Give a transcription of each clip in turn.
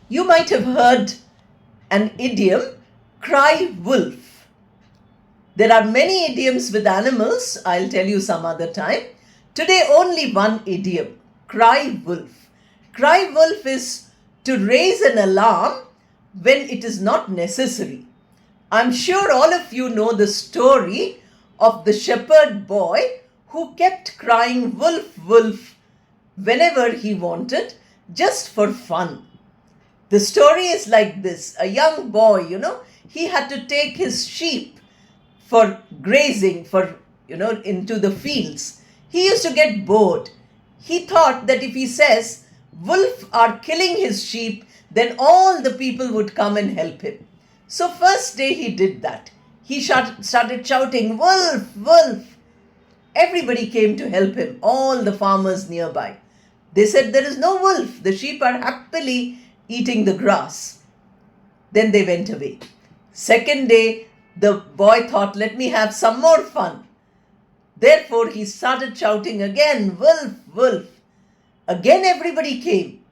You might have heard an idiom, cry wolf. There are many idioms with animals. I'll tell you some other time. Today, only one idiom, cry wolf. Cry wolf is to raise an alarm when it is not necessary. I'm sure all of you know the story of the shepherd boy who kept crying wolf, wolf whenever he wanted, just for fun. The story is like this. A young boy, he had to take his sheep for grazing, into the fields. He used to get bored. He thought that if he says, wolf are killing his sheep, then all the people would come and help him. So first day he did that. He started shouting, wolf, wolf. Everybody came to help him, all the farmers nearby. They said, there is no wolf. The sheep are happily eating the grass. Then they went away. Second day, the boy thought, let me have some more fun. Therefore, he started shouting again, wolf, wolf. Again, everybody came.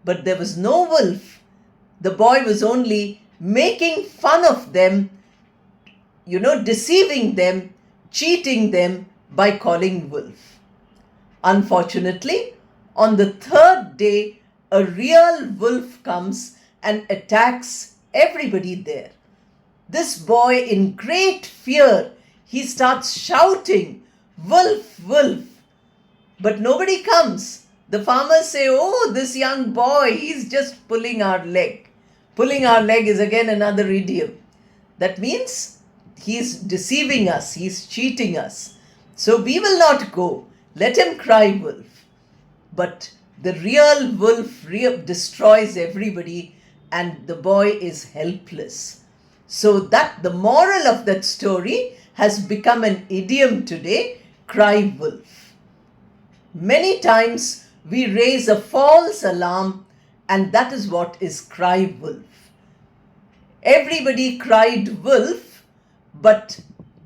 But there was no wolf. The boy was only making fun of them, deceiving them, cheating them by calling wolf. Unfortunately, on the third day, a real wolf comes and attacks everybody there. This boy, in great fear, he starts shouting, wolf, wolf. But nobody comes. The farmers say, oh, this young boy, he's just pulling our leg. Pulling our leg is again another idiom. That means he's deceiving us, he's cheating us. So we will not go. Let him cry wolf. But the real wolf destroys everybody and the boy is helpless. So that the moral of that story has become an idiom today, cry wolf. Many times we raise a false alarm, and that is what is cry wolf. Everybody cried wolf, but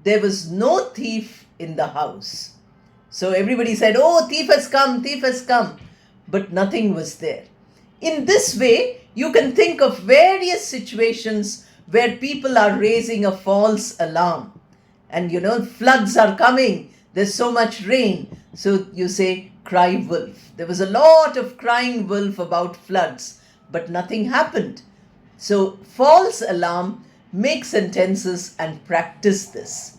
there was no thief in the house. So everybody said, oh, thief has come, but nothing was there. In this way, you can think of various situations where people are raising a false alarm. And floods are coming, there's so much rain. So you say, cry wolf. There was a lot of crying wolf about floods, but nothing happened. So false alarm, make sentences and practice this.